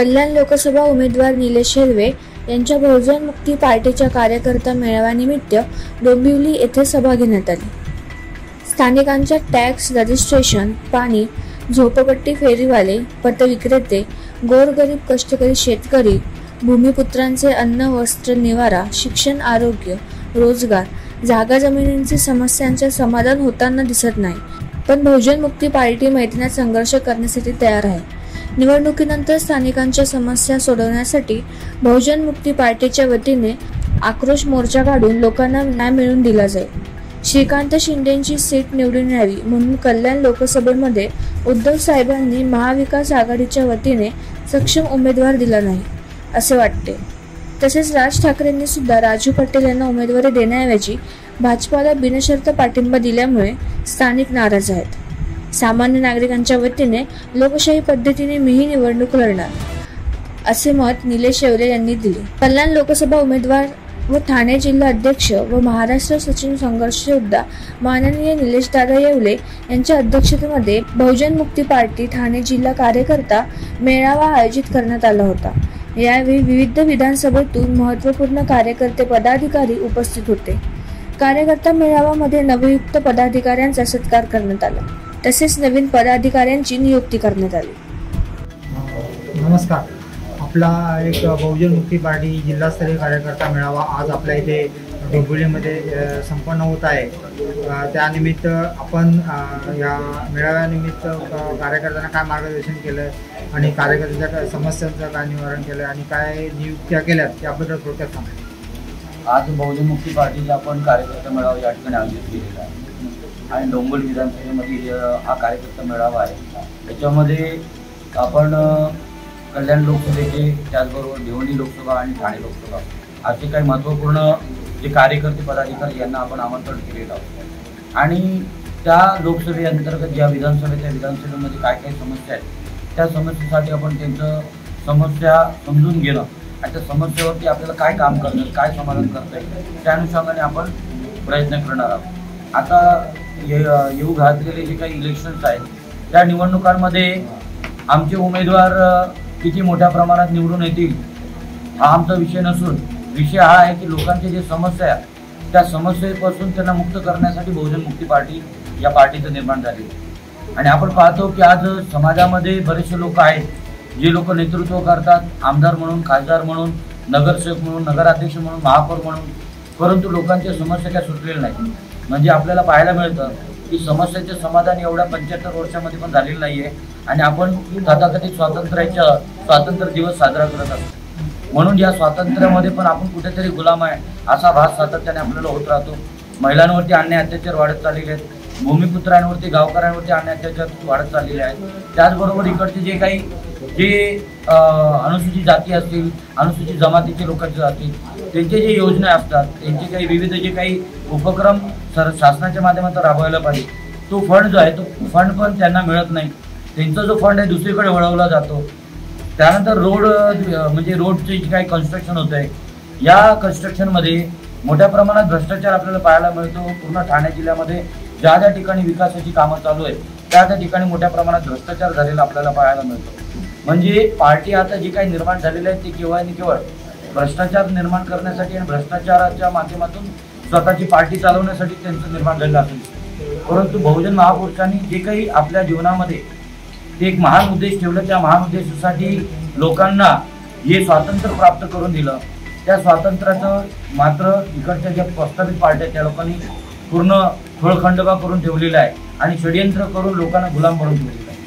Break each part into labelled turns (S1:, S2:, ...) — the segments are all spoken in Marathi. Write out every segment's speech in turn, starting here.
S1: कल्याण लोकसभा उमेदवार निलेश हेलवे यांच्या बहुजन मुक्ती पार्टीच्या कार्यकर्ता मेळाव्यानिमित्त डोंबिवली येथे सभा घेण्यात आली। स्थानिकांच्या टॅक्स रजिस्ट्रेशन, पाणी, झोपडपट्टी फेरीवाले, पथविक्रेते, गोरगरीब कष्टकरी शेतकरी, भूमिपुत्रांचे अन्न, वस्त्र, निवारा, शिक्षण, आरोग्य, रोजगार, जागा जमिनींची समस्यांचे समाधान होताना दिसत नाही। पण बहुजन मुक्ती पार्टी मैदानात संघर्ष करण्यासाठी तयार आहे। निवडणुकीनंतर स्थानिकांच्या समस्या सोडवण्यासाठी बहुजन मुक्ती पार्टीच्या वतीने आक्रोश मोर्चा काढून लोकांना न्याय मिळवून दिला जाईल। श्रीकांत शिंदेंची सीट निवडून यावी म्हणून कल्याण लोकसभेमध्ये उद्धव साहेबांनी महाविकास आघाडीच्या वतीने सक्षम उमेदवार दिला नाही असे वाटते। तसेच राज ठाकरेंनी सुद्धा राजू पटेल यांना उमेदवारी देण्याऐवजी भाजपाला बिनशर्त पाठिंबा दिल्यामुळे स्थानिक नाराज आहेत। सामान्य नागरिकांच्या वतीने लोकशाही पद्धतीने मीही निवडणूक लढणार असे मत निलेश हेलवे यांनी दिले। कल्याण लोकसभा उमेदवार व ठाणे जिल्हा अध्यक्ष व महाराष्ट्र सचिव संघर्ष योद्धा माननीय निलेश दादा हेलवे यांच्या अध्यक्षतेमध्ये बहुजन मुक्ती पार्टी ठाणे जिल्हा कार्यकर्ता मेळावा आयोजित करण्यात आला होता। यावेळी विविध विधानसभेतून महत्त्वपूर्ण कार्यकर्ते पदाधिकारी उपस्थित होते। कार्यकर्ता मेळाव्यामध्ये नवनियुक्त पदाधिकाऱ्यांचा सत्कार करण्यात आला, तसेच नवीन पदाधिकाऱ्यांची नियुक्ती करण्यात आली।
S2: नमस्कार, आपला एक बहुजन मुक्ती पार्टी जिल्हास्तरीय कार्यकर्ता मेळावा आज आपल्या इथे डोंबिवलीमध्ये संपन्न होत आहे। त्यानिमित्त आपण या मेळाव्यानिमित्त कार्यकर्त्यांना काय मार्गदर्शन केलं आणि कार्यकर्त्यांच्या समस्यांचं काय निवारण केलं आणि काय नियुक्त्या केल्यात याबद्दल थोडक्यात सांगा।
S3: आज बहुजन मुक्ती पार्टीला आपण कार्यकर्ता मेळावा या ठिकाणी आयोजित केलेला आहे आणि डोंबिवली विधानसभेमध्ये हा कार्यकर्ता मेळावा आहे। त्याच्यामध्ये आपण कल्याण लोकसभेचे, त्याचबरोबर देवणी लोकसभा आणि ठाणे लोकसभा असे काही महत्त्वपूर्ण जे कार्यकर्ते पदाधिकारी यांना आपण आमंत्रण केलेलं आहोत आणि त्या लोकसभेअंतर्गत ज्या विधानसभेमध्ये काय काय समस्या आहेत त्या समस्येसाठी आपण त्यांचं समस्या समजून घेणं आणि त्या समस्येवरती आपल्याला काय काम करणं, काय समाधान करता येईल त्या अनुषंगाने आपण प्रयत्न करणार आहोत। आता येऊ घातलेले जे काही इलेक्शन्स आहेत त्या निवडणुकांमध्ये आमचे उमेदवार किती मोठ्या प्रमाणात निवडून येतील हा आमचा विषय नसून विषय हा आहे की लोकांच्या जे समस्या आहेत त्या समस्येपासून त्यांना मुक्त करण्यासाठी बहुजन मुक्ती पार्टी या पार्टीचं निर्माण झाले आणि आपण पाहतो की आज समाजामध्ये बरेचसे लोक आहेत जे लोक नेतृत्व करतात, आमदार म्हणून, खासदार म्हणून, नगरसेवक म्हणून, नगराध्यक्ष म्हणून, महापौर म्हणून, परंतु लोकांच्या समस्या काय सुटलेल्या नाही। म्हणजे आपल्याला पाहायला मिळतं की समस्याचे समाधान एवढ्या 75 वर्षामध्ये पण झालेलं नाही आहे आणि आपण तथाकथित स्वातंत्र्य दिवस साजरा करत असतो। म्हणून या स्वातंत्र्यामध्ये पण आपण कुठेतरी गुलाम आहे असा भास सातत्याने आपल्याला होत राहतो। महिलांवरती अन्याय अत्याचार वाढत चाललेले आहेत, भूमिपुत्रांवरती, गावकऱ्यांवरती अन्याय अत्याचार वाढत चाललेले आहेत। त्याचबरोबर इकडचे जे काही अनुसूचित जाती असतील, अनुसूचित जमातीचे लोकांचे असतील, त्यांचे जे योजना असतात, त्यांचे काही विविध जे काही उपक्रम शासनाच्या माध्यमातून राबवायला पाहिजे तो फंड जो आहे तो फंड पण त्यांना मिळत नाही। त्यांचा जो फंड आहे दुसरीकडे वळवला जातो। त्यानंतर म्हणजे रोडचे जे काही कन्स्ट्रक्शन होत आहे या कन्स्ट्रक्शनमध्ये मोठ्या प्रमाणात भ्रष्टाचार आपल्याला पाहायला मिळतो। पूर्ण ठाणे जिल्ह्यामध्ये ज्या ज्या ठिकाणी विकासाची कामं चालू आहेत त्या त्या ठिकाणी मोठ्या प्रमाणात भ्रष्टाचार झालेला आपल्याला पाहायला मिळतो। म्हणजे पार्टी आता जी काही निर्माण झालेली आहे ती केवळ आणि केवळ भ्रष्टाचार निर्माण करण्यासाठी आणि भ्रष्टाचाराच्या माध्यमातून स्वतःची पार्टी चालवण्यासाठी त्यांचं निर्माण झालेलं असेल। परंतु बहुजन महापुरुषांनी जे काही आपल्या जीवनामध्ये ते एक महान उद्देश ठेवलं, त्या महान उद्देशासाठी लोकांना हे स्वातंत्र्य प्राप्त करून दिलं। त्या स्वातंत्र्याचं मात्र इकडच्या ज्या प्रस्तावित पार्ट्या त्या लोकांनी पूर्ण थोळखंडोबा करून ठेवलेला आहे आणि षडयंत्र करून लोकांना गुलाम बनवून ठेवलेलं आहे।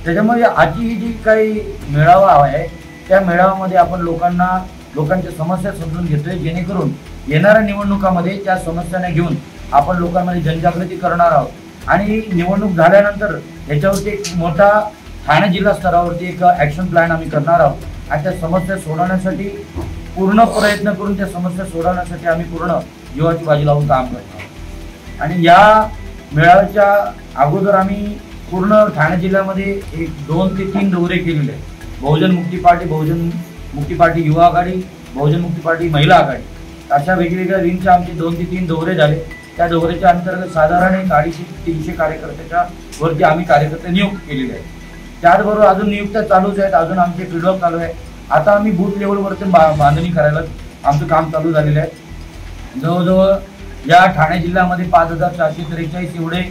S3: त्याच्यामुळे आजची ही जी काही मेळावा आहे त्या मेळाव्यामध्ये आपण लोकांच्या समस्या समजून घेतोय, जेणेकरून येणाऱ्या निवडणुकामध्ये त्या समस्यांना घेऊन आपण लोकांमध्ये जनजागृती करणार आहोत आणि निवडणूक झाल्यानंतर याच्यावरती एक मोठा ठाणे जिल्हा स्तरावरती एक ॲक्शन प्लॅन आम्ही करणार आहोत आणि त्या समस्या सोडवण्यासाठी पूर्ण प्रयत्न करून त्या समस्या सोडवण्यासाठी आम्ही पूर्ण जीवाची बाजी लावून काम करतो। आणि या मेळाव्याच्या अगोदर आम्ही पूर्ण ठाणे जिल्ह्यामध्ये 2 ते 3 दौरे केलेले आहेत। बहुजन मुक्ती पार्टी युवा आघाडी, बहुजन मुक्ती पार्टी महिला आघाडी अशा वेगवेगळ्या विंगचे आमचे 2 ते 3 दौरे झाले। त्या दौऱ्याच्या अंतर्गत साधारण 250 ते 300 कार्यकर्त्याच्या वरती आम्ही कार्यकर्ते नियुक्त केलेले आहेत। त्याचबरोबर अजून नियुक्त्या चालूच आहेत, अजून आमचे फीडबॅक चालू आहे. आता आम्ही बूथ लेवलवरती बांधणी करायला आमचं काम चालू झालेलं आहे. जवळजवळ या ठाणे जिल्ह्यामध्ये 5443 एवढे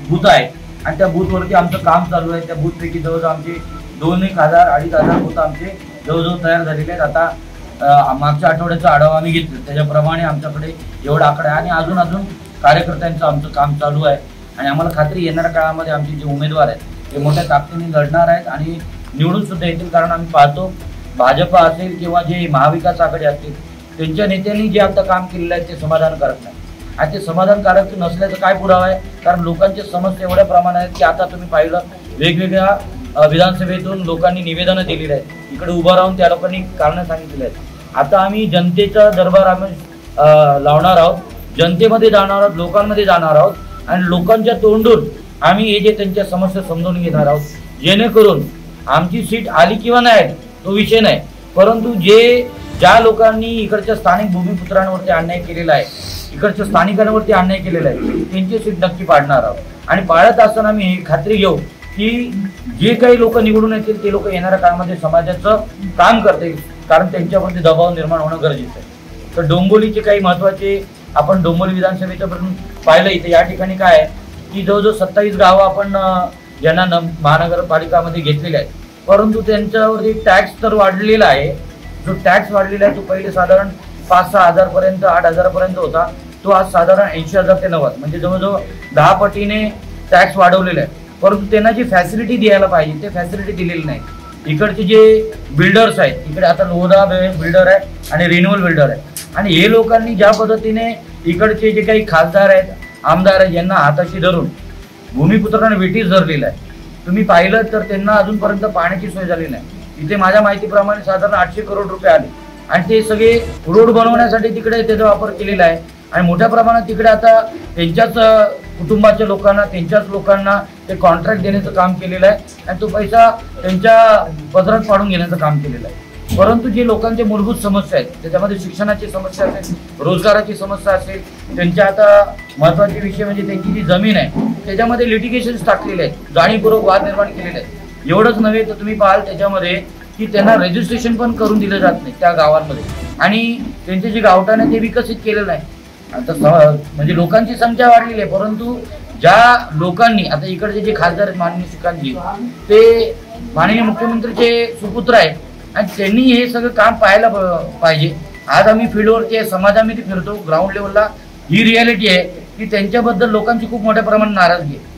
S3: बूथ आहेत आणि त्या बूथवरती आमचं काम चालू आहे. त्या बूथपैकी जवळजवळ आमचे 2,000-2,500 बूथ आमचे जवळजवळ तयार झालेले आहेत. आता मागच्या आठवड्याचा आढावा आम्ही घेतला, त्याच्याप्रमाणे आमच्याकडे एवढा आकडा आहे आणि अजून कार्यकर्त्यांचं आमचं काम चालू आहे. आणि आम्हाला खात्री येणाऱ्या काळामध्ये आमचे जे उमेदवार आहेत ते मोठ्या ताकदीने लढणार आहेत आणि निवडून सुद्धा येतील. कारण आम्ही पाहतो भाजप असेल किंवा जे महाविकास आघाडी असतील त्यांच्या नेत्यांनी जे आता काम केलेलं आहे ते समाधानकारक नाही. आणि ते समाधानकारक नसल्याचं काय पुरावा आहे? कारण लोकांचे समस्या एवढ्या प्रमाणात आहेत की आता तुम्ही पाहिलं वेगवेगळ्या विधानसभेतून लोकांनी निवेदनं दिलेली आहेत. इकडे उभं राहून त्या लोकांनी कारणं सांगितलेली आहेत. आता आम्ही जनतेचा दरबार आम्ही लावणार आहोत, जनतेमध्ये जाणार आहोत, लोकांमध्ये जाणार आहोत आणि लोकांच्या तोंडून आम्ही हे जे त्यांच्या समस्या समजून घेणार आहोत, जेणेकरून आमची सीट आली किंवा नाही तो विषय नाही, परंतु ज्या लोकांनी इकडच्या स्थानिक भूमिपुत्रांवरती अन्याय केलेला आहे, इकडच्या स्थानिकांवरती अन्याय केलेला आहे, त्यांची सीट नक्की पाडणार आहोत. आणि पाळत असताना मी ही खात्री घेऊ की जे काही लोक निवडून येतील ते लोक येणाऱ्या काळामध्ये समाजाचं काम करतील, कारण त्यांच्यावरती दबाव निर्माण होणं गरजेचं आहे. तर डोंबिवलीचे काही महत्वाचे आपण डोंबिवली विधानसभेचं पाहिलं इथे या ठिकाणी काय आहे की जवळजवळ 27 गावं आपण ज्यांना महानगरपालिकामध्ये घेतलेले आहेत, परंतु त्यांच्यावरती टॅक्स तर वाढलेला आहे. जो टॅक्स वाढलेला आहे तो पहिले साधारण 5-6 हजार पर्यंत 8 हजारापर्यंत होता, तो आज साधारण 80,000 ते 90, म्हणजे जवळजवळ 10 पटीने टॅक्स वाढवलेला आहे. परंतु त्यांना जी फॅसिलिटी द्यायला पाहिजे ते फॅसिलिटी दिलेली नाही. इकडचे जे बिल्डर्स आहेत, इकडे आता लोधा बिल्डर आहे आणि रिन्युअल बिल्डर आहे, आणि हे लोकांनी ज्या पद्धतीने इकडचे जे काही खासदार आहेत, आमदार आहेत, यांना हाताशी धरून भूमिपुत्रांना वेटीस धरलेलं आहे. तुम्ही पाहिलं तर त्यांना अजूनपर्यंत पाण्याची सोय झाली नाही. इथे माझ्या माहितीप्रमाणे साधारण 800 करोड रुपये आले आणि ते सगळे रोड बनवण्यासाठी तिकडे त्याचा वापर केलेला आहे. आणि मोठ्या प्रमाणात तिकडे आता त्यांच्याच कुटुंबाच्या लोकांना, त्यांच्याच लोकांना ते कॉन्ट्रॅक्ट देण्याचं काम केलेलं आहे आणि तो पैसा त्यांच्या पदरात पाडून घेण्याचं काम केलेलं आहे. परंतु जे लोकांचे मूलभूत समस्या आहेत, त्याच्यामध्ये शिक्षणाची समस्या असेल, रोजगाराची समस्या असेल, त्यांच्या आता महत्वाचे विषय म्हणजे त्यांची जी जमीन आहे त्याच्यामध्ये लिटिगेशन्स टाकलेले आहेत, जाणीवपूर्वक वाद निर्माण केलेले आहेत. एवढंच नव्हे तर तुम्ही पाहाल त्याच्यामध्ये की त्यांना रजिस्ट्रेशन पण करून दिलं जात नाही त्या गावांमध्ये, आणि त्यांचे जे गावठाण आहे ते विकसित केलेलं नाही. आता म्हणजे लोकांची संख्या वाढलेली आहे, परंतु ज्या लोकांनी आता इकडचे जे खासदार आहेत माननीय श्रीकांतजी, ते माननीय मुख्यमंत्रीचे सुपुत्र आहेत आणि त्यांनी हे सगळं काम पाहायला पाहिजे. आज आम्ही फील्डवरती आहे, समाजामध्ये फिरतो, ग्राउंड लेवलला ही रियालिटी आहे की त्यांच्याबद्दल लोकांची खूप मोठ्या प्रमाणात नाराजगी आहे.